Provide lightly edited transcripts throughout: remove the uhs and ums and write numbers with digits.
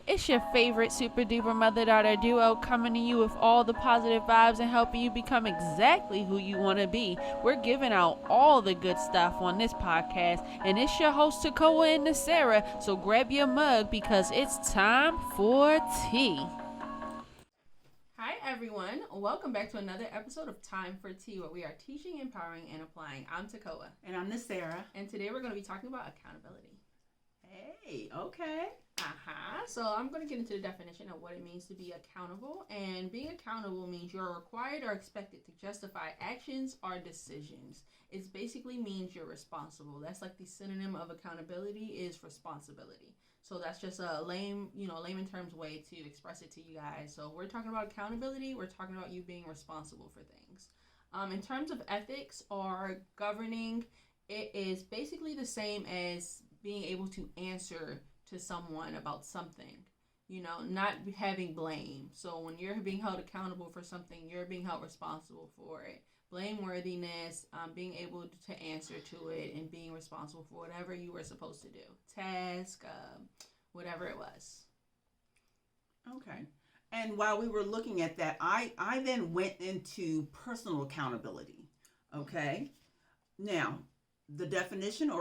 It's your favorite super duper mother daughter duo coming to you with all the positive vibes and helping you become exactly who you want to be. We're giving out all the good stuff on this podcast, and it's your host Tekoa and Sarah. So grab your mug because it's time for tea. Hi everyone, welcome back to another episode of Time for Tea, where we are teaching, empowering, and applying. I'm Tekoa. And I'm Sarah. And today we're going to be talking about accountability. Hey, okay. So I'm going to get into the definition of what it means to be accountable. And being accountable means you're required or expected to justify actions or decisions. It basically means you're responsible. That's like the synonym of accountability is responsibility. So that's just a layman terms way to express it to you guys. So we're talking about accountability. We're talking about you being responsible for things. In terms of ethics or governing, it is basically the same as being able to answer to someone about something, not having blame. So when you're being held accountable for something, you're being held responsible for it. Blameworthiness, being able to answer to it and being responsible for whatever you were supposed to do. Task, whatever it was. Okay. And while we were looking at that, I then went into personal accountability. Okay. Now, the definition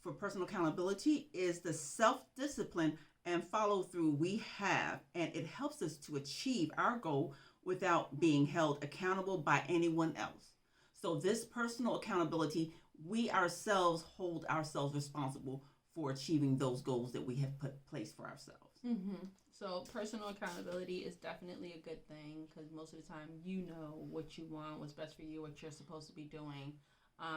for personal accountability is the self-discipline and follow-through we have, and it helps us to achieve our goal without being held accountable by anyone else. So this personal accountability, we ourselves hold ourselves responsible for achieving those goals that we have placed for ourselves. Mm-hmm. So personal accountability is definitely a good thing because most of the time you know what you want, what's best for you, what you're supposed to be doing.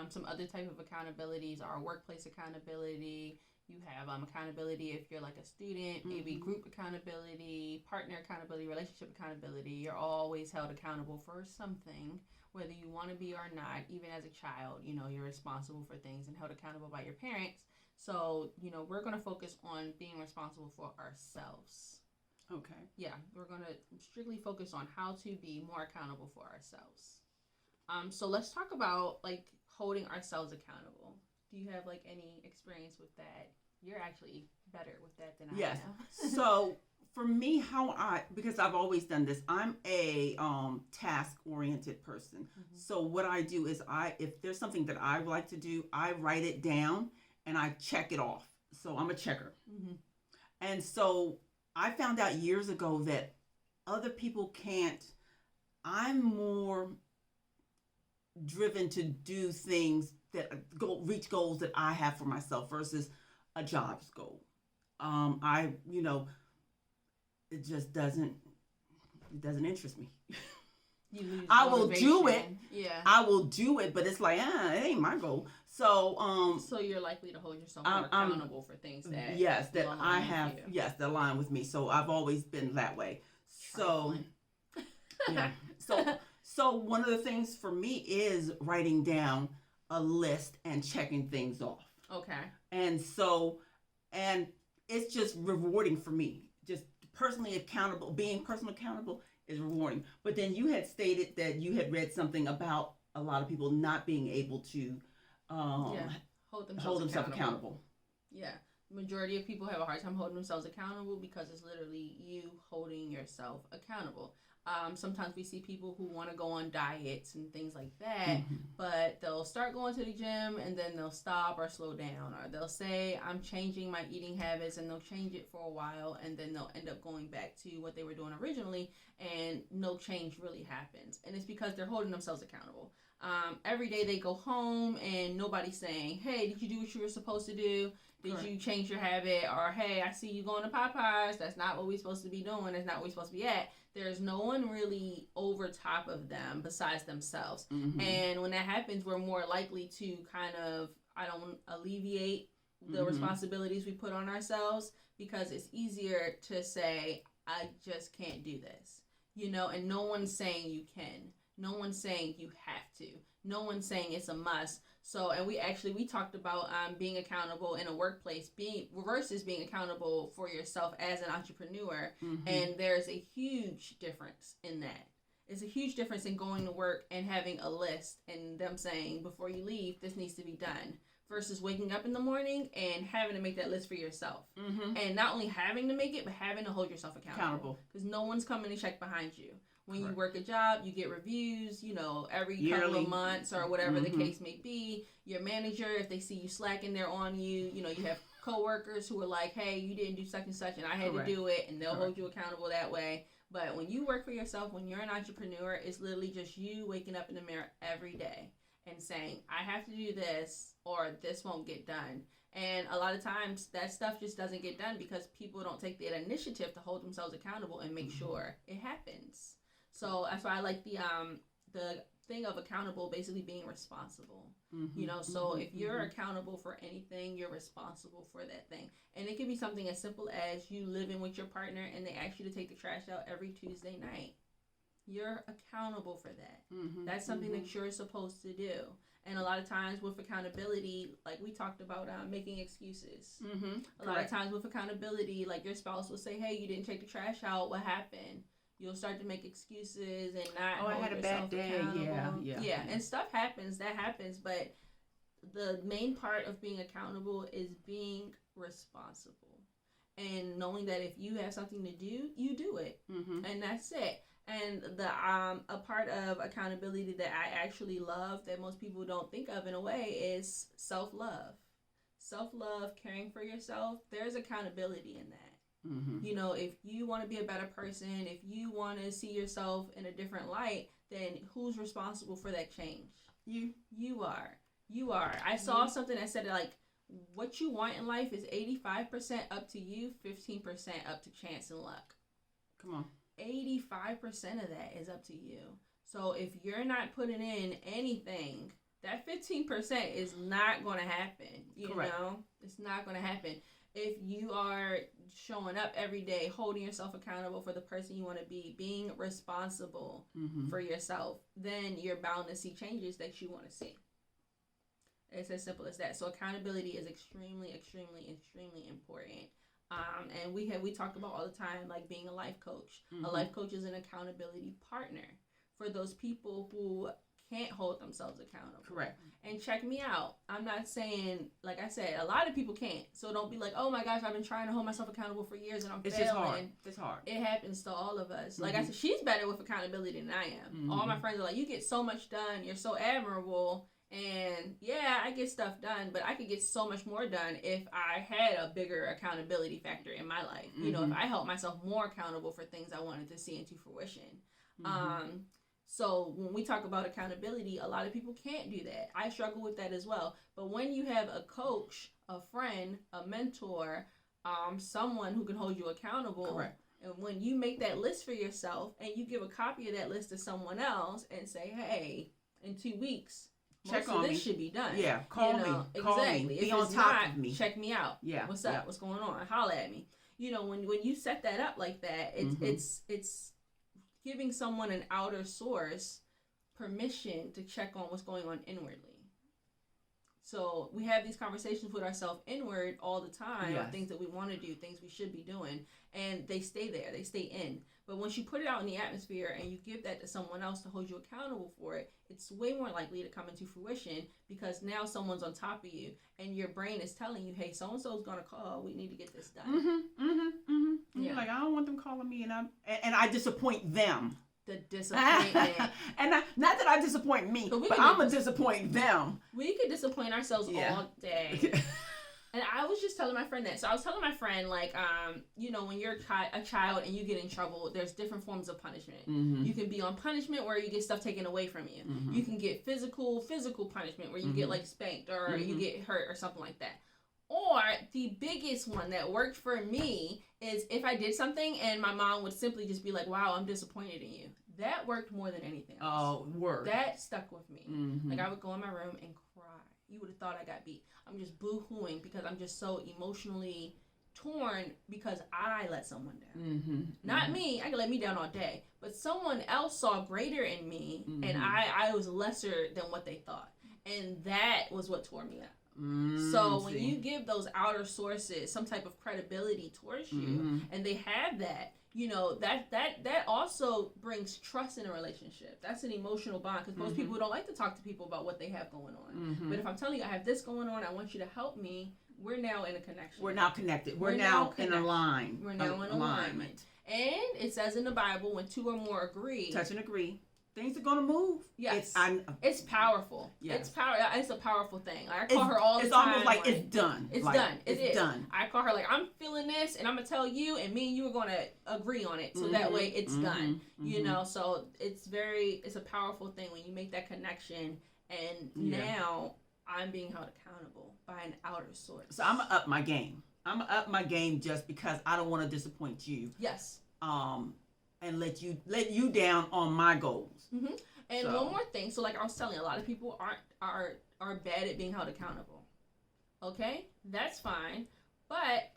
Some other type of accountabilities are workplace accountability. You have accountability if you're like a student, maybe group accountability, partner accountability, relationship accountability. You're always held accountable for something, whether you want to be or not. Even as a child, you're responsible for things and held accountable by your parents. So, we're going to focus on being responsible for ourselves. Okay. Yeah, we're going to strictly focus on how to be more accountable for ourselves. So let's talk about holding ourselves accountable. Do you have any experience with that? You're actually better with that than I am. Yes. So for me, because I've always done this, I'm a task-oriented person. Mm-hmm. So what I do is if there's something that I like to do, I write it down and I check it off. So I'm a checker. Mm-hmm. And so I found out years ago that other people can't. I'm more driven to do things that reach goals that I have for myself versus a job's goal. It just doesn't interest me. I will do it. Yeah. I will do it, but it's like, it ain't my goal. So so you're likely to hold yourself more accountable for things that that I have that align with me. So I've always been that way. Trifling. So yeah. So one of the things for me is writing down a list and checking things off. Okay. And it's just rewarding for me. Just being personally accountable is rewarding. But then you had stated that you had read something about a lot of people not being able to hold themselves accountable. Yeah. The majority of people have a hard time holding themselves accountable because it's literally you holding yourself accountable. Sometimes we see people who want to go on diets and things like that, but they'll start going to the gym and then they'll stop or slow down, or they'll say, I'm changing my eating habits, and they'll change it for a while, and then they'll end up going back to what they were doing originally, and no change really happens. And it's because they're holding themselves accountable. Every day they go home and nobody's saying, hey, did you do what you were supposed to do? Did you change your habit? Or, hey, I see you going to Popeyes. That's not what we're supposed to be doing. That's not what we're supposed to be at. There's no one really over top of them besides themselves. Mm-hmm. And when that happens, we're more likely to alleviate the responsibilities we put on ourselves, because it's easier to say, I just can't do this. And no one's saying you can. No one's saying you have to. No one's saying it's a must. So, and we talked about being accountable in a workplace, versus being accountable for yourself as an entrepreneur. Mm-hmm. And there's a huge difference in that. It's a huge difference in going to work and having a list and them saying, before you leave, this needs to be done, versus waking up in the morning and having to make that list for yourself. Mm-hmm. And not only having to make it, but having to hold yourself accountable. Because no one's coming to check behind you. When you work a job, you get reviews, every couple of months or whatever the case may be. Your manager, if they see you slacking, they're on you. You have coworkers who are like, hey, you didn't do such and such, and I had to do it, and they'll hold you accountable that way. But when you work for yourself, when you're an entrepreneur, it's literally just you waking up in the mirror every day and saying, I have to do this or this won't get done. And a lot of times that stuff just doesn't get done because people don't take the initiative to hold themselves accountable and make sure it happens. So that's why I like the thing of accountable basically being responsible. So if you're accountable for anything, you're responsible for that thing. And it could be something as simple as you living with your partner and they ask you to take the trash out every Tuesday night. You're accountable for that. That's something that you're supposed to do. And a lot of times with accountability, like we talked about making excuses. A lot of times with accountability, like your spouse will say, hey, you didn't take the trash out. What happened? You'll start to make excuses and not hold I had a bad day. Yeah. And stuff happens. That happens. But the main part of being accountable is being responsible. And knowing that if you have something to do, you do it. And that's it. And the a part of accountability that I actually love that most people don't think of in a way is self-love. Self-love, caring for yourself, there's accountability in that. If you want to be a better person, if you want to see yourself in a different light, then who's responsible for that change? You are. I saw something that said like what you want in life is 85% up to you, 15% up to chance and luck. Come on. 85% of that is up to you. So if you're not putting in anything, that 15% is not going to happen. It's not going to happen. If you are showing up every day, holding yourself accountable for the person you want to be, being responsible for yourself, then you're bound to see changes that you want to see. It's as simple as that. So accountability is extremely, extremely, extremely important. And we talk about all the time, like being a life coach. A life coach is an accountability partner for those people who can't hold themselves accountable. Correct. And check me out. I'm not saying, like I said, a lot of people can't. So don't be like, oh my gosh, I've been trying to hold myself accountable for years and I'm failing. Just hard. It's hard. It happens to all of us. Like I said, she's better with accountability than I am. All my friends are like, you get so much done. You're so admirable. And yeah, I get stuff done, but I could get so much more done if I had a bigger accountability factor in my life. If I held myself more accountable for things I wanted to see into fruition. So when we talk about accountability, a lot of people can't do that. I struggle with that as well. But when you have a coach, a friend, a mentor, someone who can hold you accountable. Correct. And when you make that list for yourself and you give a copy of that list to someone else and say, hey, in 2 weeks, check most on of this me. should be done. Yeah, call me. Exactly. Be if on it's top not, of me. Check me out. Yeah. What's up? Yeah. What's going on? Holla at me. When you set that up like that, it's giving someone an outer source permission to check on what's going on inwardly. So we have these conversations with ourselves inward all the time of things that we want to do, things we should be doing, and they stay there, they stay in. But once you put it out in the atmosphere and you give that to someone else to hold you accountable for it, it's way more likely to come into fruition because now someone's on top of you and your brain is telling you, hey, so-and-so is going to call. We need to get this done. You're like, I don't want them calling me, and I disappoint them. The disappointment. And not that I disappoint me, but I'm going to disappoint them. We could disappoint ourselves all day. And I was just telling my friend that. So I was telling my friend, like, when you're a child and you get in trouble, there's different forms of punishment. You can be on punishment where you get stuff taken away from you. You can get physical punishment where you get, like, spanked or you get hurt or something like that. Or the biggest one that worked for me is if I did something and my mom would simply just be like, wow, I'm disappointed in you. That worked more than anything else. Oh, word. That stuck with me. Like, I would go in my room and cry. You would have thought I got beat. I'm just boo-hooing because I'm just so emotionally torn because I let someone down. Not me. I can let me down all day. But someone else saw greater in me and I was lesser than what they thought. And that was what tore me up. So when you give those outer sources some type of credibility towards you, and they have that, you know, that also brings trust in a relationship. That's an emotional bond, because most people don't like to talk to people about what they have going on. But if I'm telling you I have this going on, I want you to help me, we're now in a connection. We're now connected. We're now in alignment. We're now in alignment. And it says in the Bible, when two or more agree, touch and agree, things are going to move. Yes. It's powerful. Yes. It's a powerful thing. Like, I call her all the time. It's almost like it's done. It's like, done. It's done. I call her like, I'm feeling this, and I'm going to tell you, and me and you are going to agree on it. So that way it's done. You know, so it's a powerful thing when you make that connection. And now I'm being held accountable by an outer source. So I'm going to up my game. I'm going to up my game just because I don't want to disappoint you. Yes. And let you down on my goals. And one more thing. So like I was telling you, a lot of people are bad at being held accountable. Okay? That's fine. But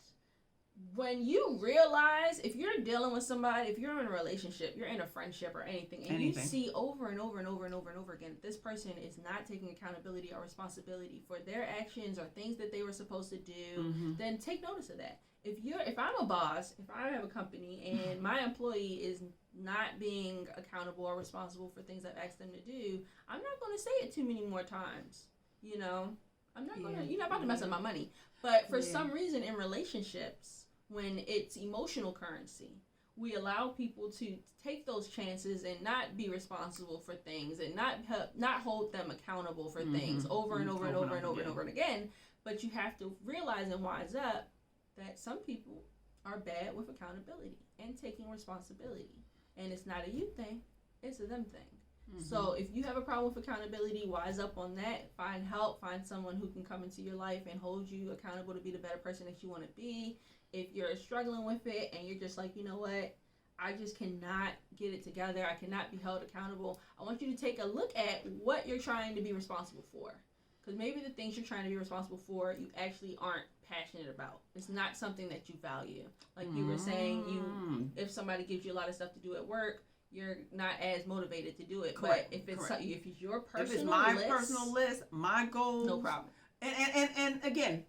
when you realize, if you're dealing with somebody, if you're in a relationship, you're in a friendship or anything, and you see over and over and over and over and over again, this person is not taking accountability or responsibility for their actions or things that they were supposed to do, then take notice of that. If I'm a boss, if I have a company and my employee is not being accountable or responsible for things I've asked them to do, I'm not going to say it too many more times. You know, I'm not going to, you're not about to mess up my money. But for some reason in relationships, when it's emotional currency, we allow people to take those chances and not be responsible for things and not hold them accountable for things over and over and over and over and over and again. But you have to realize and wise up that some people are bad with accountability and taking responsibility. And it's not a you thing, it's a them thing. So if you have a problem with accountability, wise up on that. Find help. Find someone who can come into your life and hold you accountable to be the better person that you want to be. If you're struggling with it and you're just like, you know what, I just cannot get it together, I cannot be held accountable, I want you to take a look at what you're trying to be responsible for. Because maybe the things you're trying to be responsible for, you actually aren't passionate about. It's not something that you value. Like you were saying, if somebody gives you a lot of stuff to do at work, you're not as motivated to do it. Correct. But if it's your personal list, if it's my personal list, my goals, no problem. And again,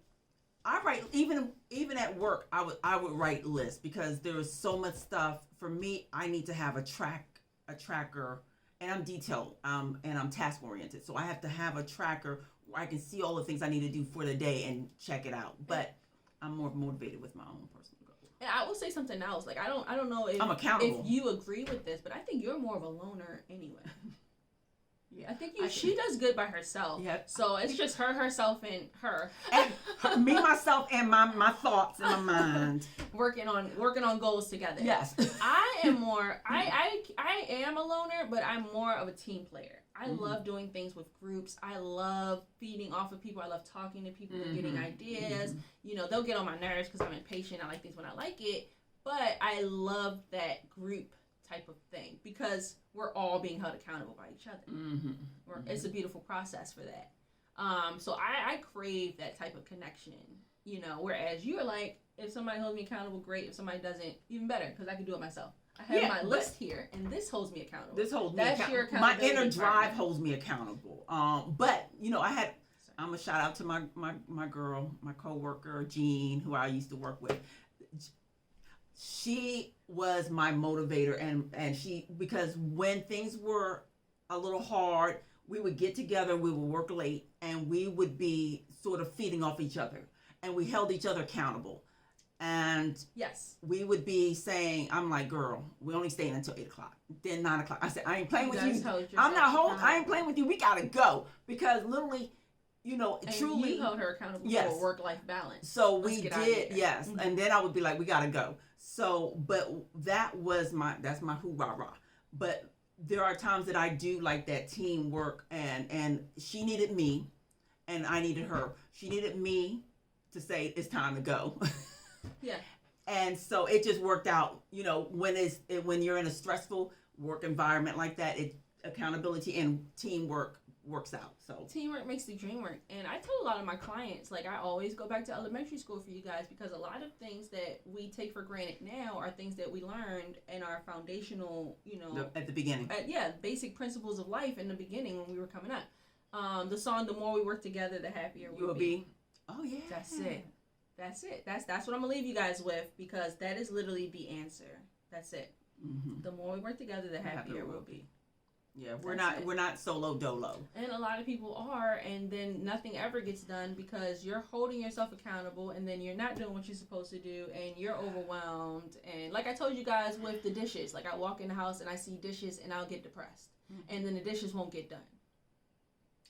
I write even at work. I would write lists because there's so much stuff for me. I need to have a tracker, and I'm detailed, and I'm task oriented. So I have to have a tracker where I can see all the things I need to do for the day and check it out. But I'm more motivated with my own personal goals. And I will say something else. Like I don't know if I'm accountable. If you agree with this, but I think you're more of a loner anyway. Yeah, I think she does good by herself. Yep. So it's just herself, and her. And me, myself, and my thoughts and my mind. Working on goals together. Yes. I am more. I am a loner, but I'm more of a team player. I love doing things with groups. I love feeding off of people. I love talking to people and getting ideas. You know, they'll get on my nerves because I'm impatient. I like things when I like it, but I love that group type of thing because we're all being held accountable by each other. It's a beautiful process for that. So I crave that type of connection, you know, whereas you're like, if somebody holds me accountable, great. If somebody doesn't, even better, because I can do it myself. I have my list here, and this holds me accountable. This holds me accountable. My inner drive holds me accountable. But, you know, I'm a shout out to my girl, my coworker, Jean, who I used to work with. She was my motivator, and she, because when things were a little hard, we would get together, we would work late, and we would be sort of feeding off each other, and we held each other accountable. And we would be saying, I'm like, girl, we only staying until 8 o'clock, then 9 o'clock. I said, I ain't playing with you. I ain't playing with you. We gotta go, because literally, you know, and truly, you held her accountable for work-life balance. So we did, and then I would be like, we gotta go. So, but that's my hoorah-rah. But there are times that I do like that teamwork, and she needed me, and I needed her. She needed me to say it's time to go. Yeah. And so it just worked out. You know, when you're in a stressful work environment like that, accountability and teamwork works out. So teamwork makes the dream work. And I tell a lot of my clients, like, I always go back to elementary school for you guys, because a lot of things that we take for granted now are things that we learned in our foundational, you know, at the beginning. Basic principles of life in the beginning when we were coming up. The song "The More We Work Together, the Happier We'll Be." Oh yeah. That's it. That's it. That's what I'm gonna leave you guys with, because that is literally the answer. That's it. Mm-hmm. The more we work together, the happier we'll be. Yeah, we're not solo dolo. And a lot of people are, and then nothing ever gets done because you're holding yourself accountable, and then you're not doing what you're supposed to do, and you're overwhelmed. And like I told you guys with the dishes, like I walk in the house and I see dishes and I'll get depressed, and then the dishes won't get done.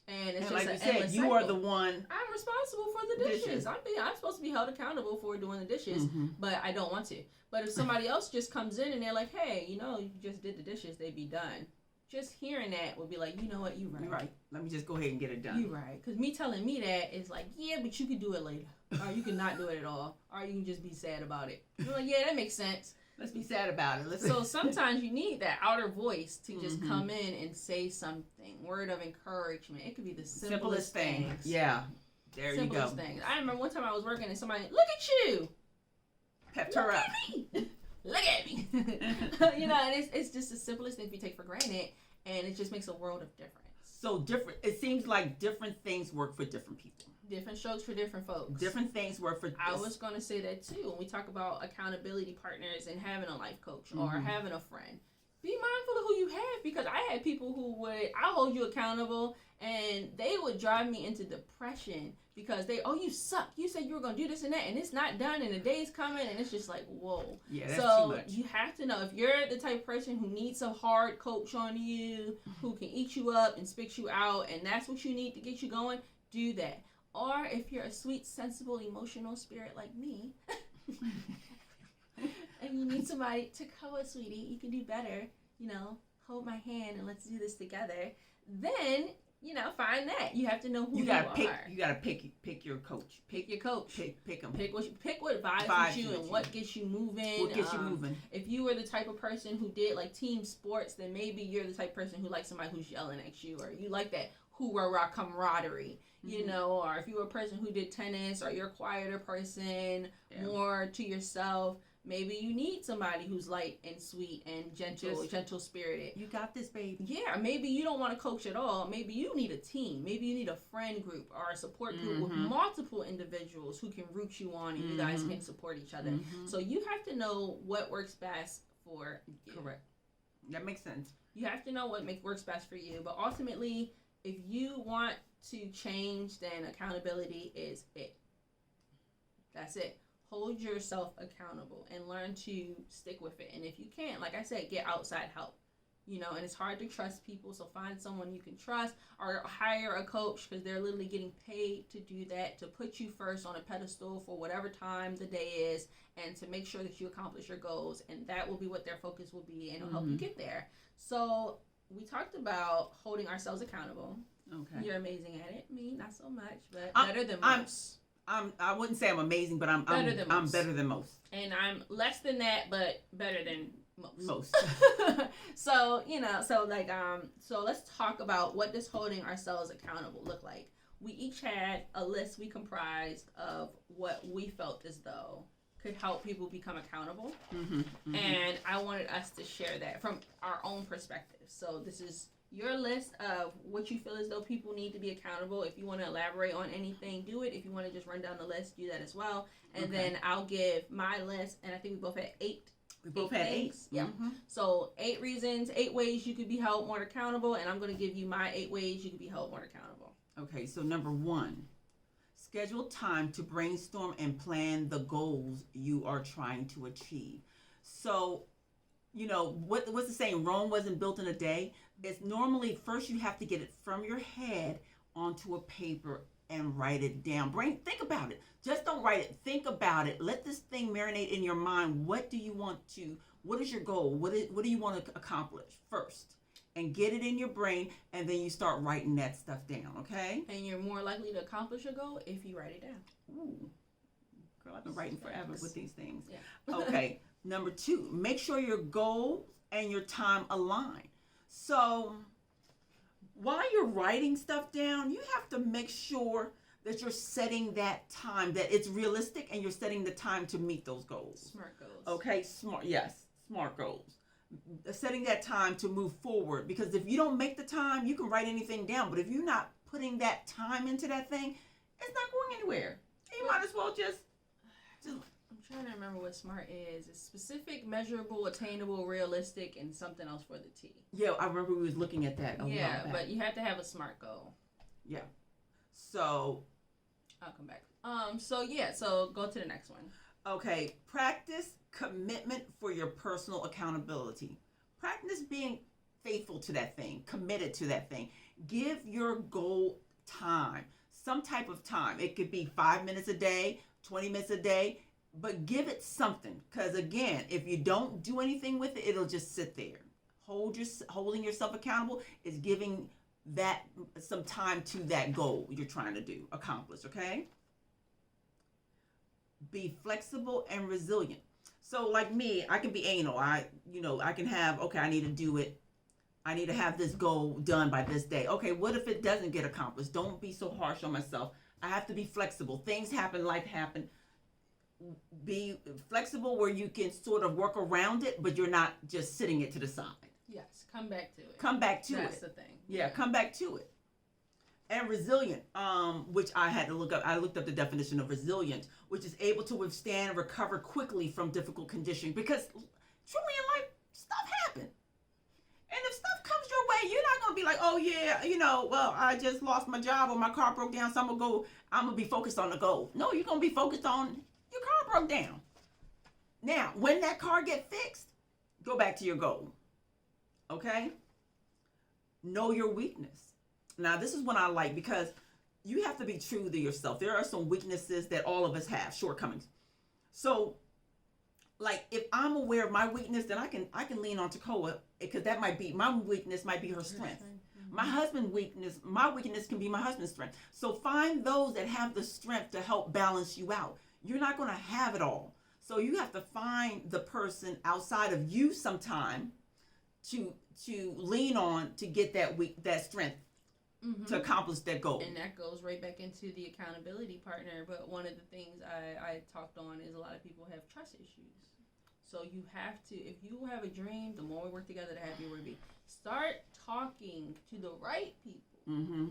And it's just like you said, you are the one. I'm responsible for the dishes. I'm supposed to be held accountable for doing the dishes, but I don't want to. But if somebody else just comes in and they're like, hey, you just did the dishes, they'd be done. Just hearing that would be like, you know what, you're right. You're right. Let me just go ahead and get it done. You're right. Because me telling me that is like, yeah, but you could do it later. Or you can not do it at all. Or you can just be sad about it. You're like, yeah, that makes sense. Let's be sad about it. So sometimes you need that outer voice to just come in and say something. Word of encouragement. It could be the simplest things. Yeah. There you go. Simplest things. I remember one time I was working and somebody, look at you. Pepped her up. Look at me. And it's just the simplest thing we take for granted, and it just makes a world of difference. So different. It seems like different things work for different people. Different strokes for different folks. Different things work for. I was going to say that too. When we talk about accountability partners and having a life coach or having a friend, be mindful of who you have, because I had people who I'll hold you accountable, and they would drive me into depression because you suck. You said you were going to do this and that, and it's not done, and the day's coming, and it's just like, whoa. Yeah, that's too much. You have to know, if you're the type of person who needs a hard coach on you, who can eat you up and spit you out, and that's what you need to get you going, do that. Or if you're a sweet, sensible, emotional spirit like me, and you need somebody to Tekoa, sweetie, you can do better, hold my hand and let's do this together, then, find that. You have to know who you are. You gotta pick your coach. Pick your coach. Pick them. Pick what vibes with you and what gets you moving. What gets you moving. If you were the type of person who did like team sports, then maybe you're the type of person who likes somebody who's yelling at you, or you like that hoorah camaraderie. Or if you were a person who did tennis, or you're a quieter person, more to yourself, maybe you need somebody who's light and sweet and gentle spirited. You got this, baby. Yeah, maybe you don't want to coach at all. Maybe you need a team. Maybe you need a friend group or a support group with multiple individuals who can root you on, and you guys can support each other. So you have to know what works best for you. Correct. That makes sense. You have to know what works best for you. But ultimately, if you want to change, then accountability is it. That's it. Hold yourself accountable and learn to stick with it. And if you can't, like I said, get outside help. And it's hard to trust people, so find someone you can trust, or hire a coach, because they're literally getting paid to do that, to put you first on a pedestal for whatever time the day is, and to make sure that you accomplish your goals. And that will be what their focus will be, and it'll help you get there. So we talked about holding ourselves accountable. Okay. You're amazing at it. Me, not so much, but better than most. I wouldn't say I'm amazing, but I'm better than most. And I'm less than that, but better than most. So let's talk about, what does holding ourselves accountable look like? We each had a list we comprised of what we felt as though could help people become accountable. And I wanted us to share that from our own perspective. So this is your list of what you feel as though people need to be accountable. If you want to elaborate on anything, do it. If you want to just run down the list, do that as well. And then I'll give my list, and I think we both had 8. We both had 8. Yeah. So 8 reasons, 8 ways you could be held more accountable, and I'm going to give you my 8 ways you could be held more accountable. Okay, so number 1, schedule time to brainstorm and plan the goals you are trying to achieve. So, what's the saying? Rome wasn't built in a day. It's normally first you have to get it from your head onto a paper and write it down. Think about it. Just don't write it. Think about it. Let this thing marinate in your mind. What is your goal? What do you want to accomplish first? And get it in your brain, and then you start writing that stuff down, okay? And you're more likely to accomplish your goal if you write it down. Ooh. Girl, I've been writing forever with these things. Yeah. Okay. Number 2, make sure your goals and your time align. So while you're writing stuff down, you have to make sure that you're setting that time, that it's realistic, and you're setting the time to meet those goals. Smart goals. Okay, smart goals. Setting that time to move forward, because if you don't make the time, you can write anything down, but if you're not putting that time into that thing, it's not going anywhere. You might as well just. I'm trying to remember what SMART is. It's specific, measurable, attainable, realistic, and something else for the T. Yeah, I remember we was looking at that a while back. But you have to have a SMART goal. Yeah. So. I'll come back. So go to the next one. Okay, practice commitment for your personal accountability. Practice being faithful to that thing, committed to that thing. Give your goal time, some type of time. It could be 5 minutes a day, 20 minutes a day, but give it something. Because again, if you don't do anything with it, it'll just sit there. Holding yourself accountable is giving that some time to that goal you're trying to accomplish, okay? Be flexible and resilient. So like me, I can be anal. I can have, okay, I need to do it. I need to have this goal done by this day. Okay, what if it doesn't get accomplished? Don't be so harsh on myself. I have to be flexible. Things happen, life happens. Be flexible where you can sort of work around it, but you're not just sitting it to the side. Yes, come back to it. Come back to it. That's the thing. Yeah, come back to it. And resilient, which I had to look up. I looked up the definition of resilient, which is able to withstand and recover quickly from difficult conditions. Because truly in life, stuff happens. And if stuff comes your way, you're not going to be like, oh yeah, well, I just lost my job or my car broke down, so I'm going to be focused on the goal. No, you're going to be focused on your car broke down. Now, when that car get fixed, go back to your goal. Okay? Know your weakness. Now, this is what I like because you have to be true to yourself. There are some weaknesses that all of us have, shortcomings. So, like, if I'm aware of my weakness, then I can lean on Tekoa because that might be my weakness, might be her strength. Mm-hmm. My husband's weakness, my weakness can be my husband's strength. So find those that have the strength to help balance you out. You're not going to have it all. So you have to find the person outside of you sometime to lean on to get that strength. Mm-hmm. To accomplish that goal. And that goes right back into the accountability partner. But one of the things I talked on is a lot of people have trust issues. So you have to, if you have a dream, the more we work together, the happier we'll be. Start talking to the right people. Mm-hmm.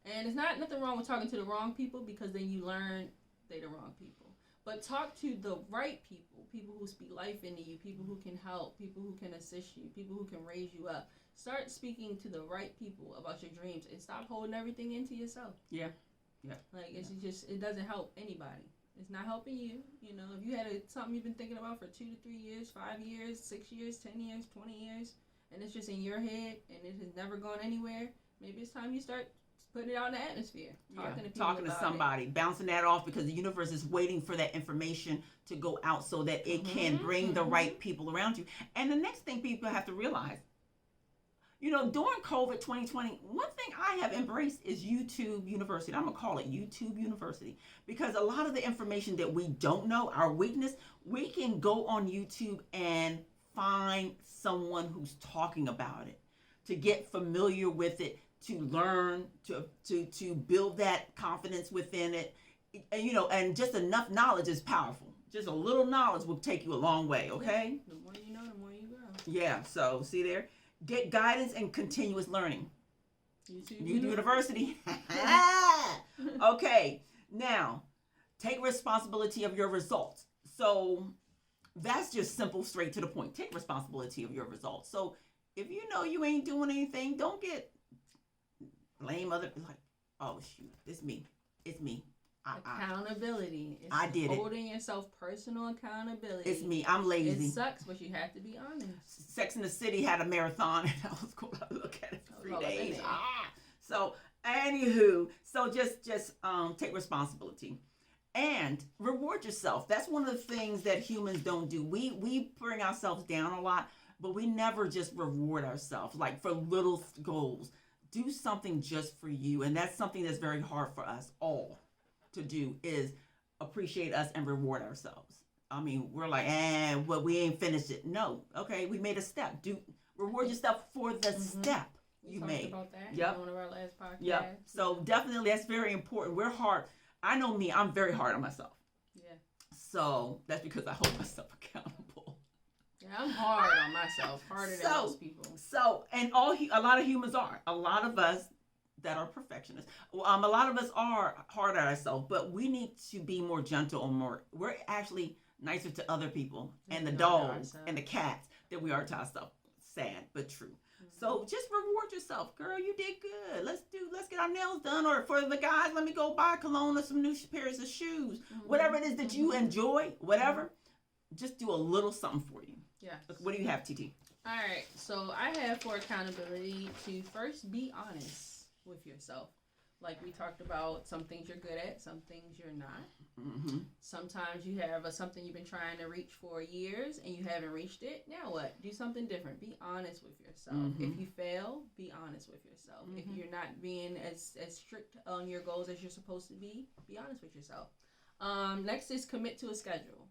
And it's nothing wrong with talking to the wrong people because then you learn they're the wrong people. But talk to the right people, people who speak life into you, people who can help, people who can assist you, people who can raise you up. Start speaking to the right people about your dreams and stop holding everything into yourself. Yeah. Like, it's just, it doesn't help anybody. It's not helping you. If you had something you've been thinking about for 2 to 3 years, 5 years, 6 years, 10 years, 20 years, and it's just in your head and it has never gone anywhere, maybe it's time you start putting it out in the atmosphere. Talking to somebody, bouncing that off because the universe is waiting for that information to go out so that it can bring the right people around you. And the next thing people have to realize, during COVID 2020, one thing I have embraced is YouTube University. I'm going to call it YouTube University because a lot of the information that we don't know, our weakness, we can go on YouTube and find someone who's talking about it, to get familiar with it, to learn, to build that confidence within it. And just enough knowledge is powerful. Just a little knowledge will take you a long way, okay? The more you know, the more you grow. Yeah, so see there? Get guidance and continuous learning. YouTube University. Okay, now, take responsibility of your results. So that's just simple, straight to the point. Take responsibility of your results. So if you know you ain't doing anything, don't get blame other, like, oh shoot, it's me. Accountability. I did it. Holding yourself personal accountability. It's me. I'm lazy. It sucks, but you have to be honest. Sex in the City had a marathon, and I was going to look at it for 3 days. So, anywho, just take responsibility and reward yourself. That's one of the things that humans don't do. We bring ourselves down a lot, but we never just reward ourselves like for little goals. Do something just for you, and that's something that's very hard for us all to do, is appreciate us and reward ourselves. I mean, we're like, well, we ain't finished it. No, okay, we made a step. Reward yourself for the step you made. We talked about that in one of our last podcasts. Yep. So definitely, that's very important. We're hard. I know me. I'm very hard on myself. Yeah. So that's because I hold myself accountable. Yeah, I'm hard on myself. Harder than most people. So, and a lot of humans are. A lot of us that are perfectionists. A lot of us are hard on ourselves, but we need to be more gentle or more. We're actually nicer to other people and the dogs and the cats than we are to ourselves. Sad but true. So just reward yourself, girl. You did good. Let's get our nails done, or for the guys, let me go buy cologne or some new pairs of shoes. Whatever it is that you enjoy, whatever. Just do a little something for you. Yeah. What do you have, TT? All right. So I have for accountability to first be honest with yourself. Like we talked about, some things you're good at, some things you're not. Mm-hmm. Sometimes you have something you've been trying to reach for years and you haven't reached it. Now what? Do something different. Be honest with yourself. Mm-hmm. If you fail, be honest with yourself. Mm-hmm. If you're not being as strict on your goals as you're supposed to be honest with yourself. Next is commit to a schedule.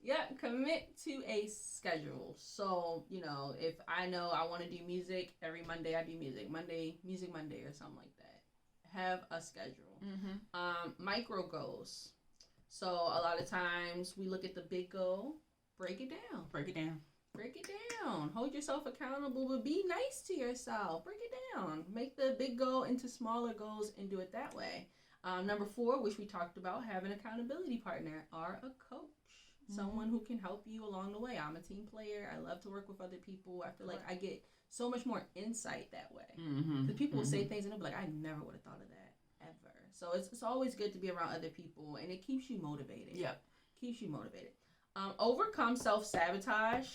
Yeah, commit to a schedule. So, if I know I want to do music, every Monday I do music. Music Monday or something like that. Have a schedule. Mm-hmm. Micro goals. So, a lot of times we look at the big goal, break it down. Hold yourself accountable, but be nice to yourself. Break it down. Make the big goal into smaller goals and do it that way. Number 4, which we talked about, have an accountability partner or a coach. Someone who can help you along the way. I'm a team player. I love to work with other people. I feel like I get so much more insight that way. Because people will say things and they'll be like, I never would have thought of that, ever. So it's always good to be around other people, and it keeps you motivated. Yep. Keeps you motivated. Overcome self-sabotage.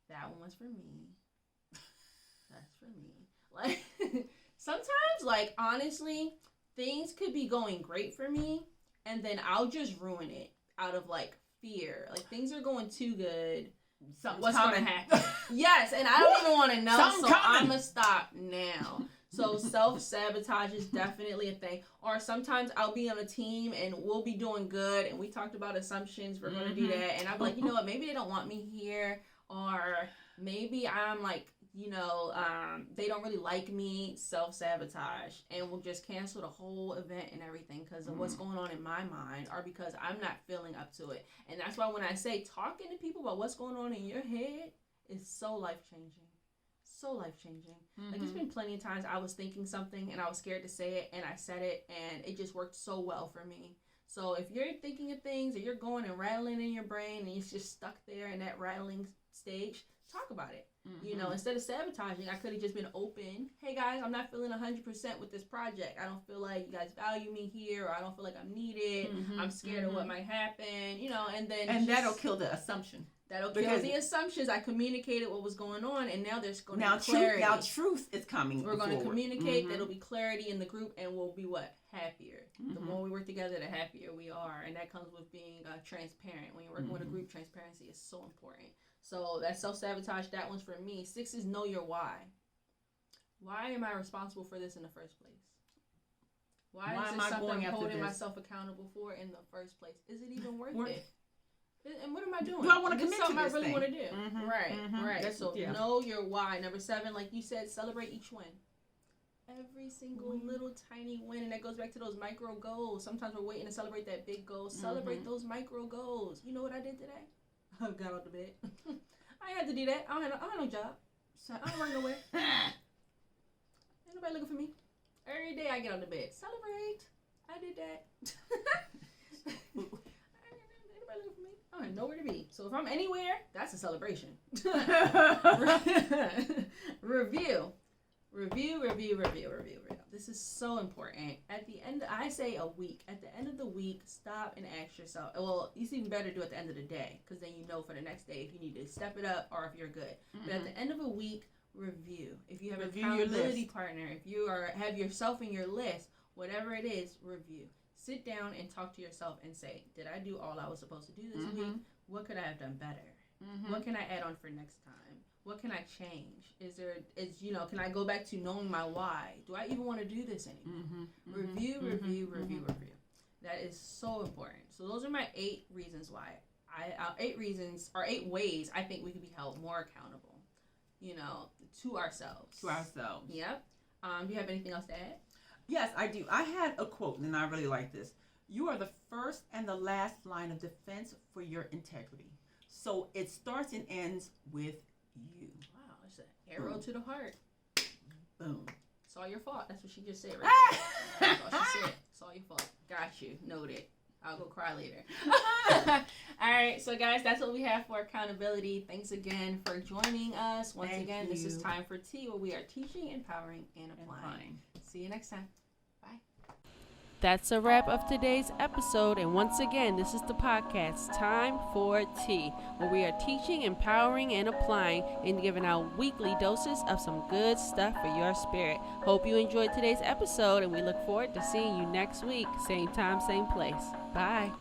That one was for me. That's for me. Like, sometimes, honestly, things could be going great for me, and then I'll just ruin it out of, fear. Things are going too good. What's going to happen? Yes, and I don't even want to know, so I'm going to stop now. So self-sabotage is definitely a thing. Or sometimes I'll be on a team and we'll be doing good, and we talked about assumptions. We're going to do that. And I'm like, you know what? Maybe they don't want me here. Or maybe I'm they don't really like me. Self-sabotage. And we'll just cancel the whole event and everything because of what's going on in my mind, or because I'm not feeling up to it. And that's why when I say talking to people about what's going on in your head is so life-changing. So life-changing. There's been plenty of times I was thinking something and I was scared to say it, and I said it, and it just worked so well for me. So if you're thinking of things and you're going and rattling in your brain and it's just stuck there in that rattling stage, talk about it. Instead of sabotaging, I could have just been open. Hey guys, I'm not feeling 100% with this project. I don't feel like you guys value me here, or I don't feel like I'm needed. I'm scared of what might happen, and that'll kill the assumption. That'll kill the assumptions. I communicated what was going on, and now there's going to be clarity. Now truth is coming. We're going to communicate. There'll be clarity in the group, and we'll be happier. The more we work together, the happier we are, and that comes with being transparent. When you're working with a group, transparency is so important. So that's self-sabotage. That one's for me. 6 is know your why. Why am I responsible for this in the first place? Why is it something I'm holding myself accountable for in the first place? Is it even worth it? And what am I doing? Do I want to commit to this something I really thing? Want to do? Right. So know your why. Number 7, like you said, celebrate each win. Every single little tiny win, and that goes back to those micro goals. Sometimes we're waiting to celebrate that big goal. Celebrate those micro goals. You know what I did today? I got out of bed. I had to do that. I don't have no job. I don't work nowhere. Ain't nobody looking for me. Every day I get out of bed. Celebrate. I did that. Ain't nobody looking for me. I have nowhere to be. So if I'm anywhere, that's a celebration. Review. This is so important. At the end, I say a week. At the end of the week, stop and ask yourself. Well, it's even better to do it at the end of the day, because then you know for the next day if you need to step it up or if you're good. But at the end of a week, review. If you have an accountability partner, if you have yourself in your list, whatever it is, review. Sit down and talk to yourself and say, did I do all I was supposed to do this week? What could I have done better? What can I add on for next time? What can I change? Can I go back to knowing my why? Do I even want to do this anymore? Review. That is so important. So those are my 8 reasons why. 8 reasons, or 8 ways I think we could be held more accountable, to ourselves. Yep. Do you have anything else to add? Yes, I do. I had a quote, and I really like this. You are the first and the last line of defense for your integrity. So it starts and ends with you. Wow, it's an arrow to the heart. Boom. It's all your fault. That's what she just said right there. That's all she said. It's all your fault. Got you. Noted. I'll go cry later. All right, so guys, that's what we have for accountability. Thanks again for joining us. Once again, this is Time for Tea, where we are teaching, empowering, and applying. See you next time. Bye. That's a wrap of today's episode. And once again, this is the podcast, Time for Tea, where we are teaching, empowering, and applying, and giving out weekly doses of some good stuff for your spirit. Hope you enjoyed today's episode, and we look forward to seeing you next week. Same time, same place. Bye.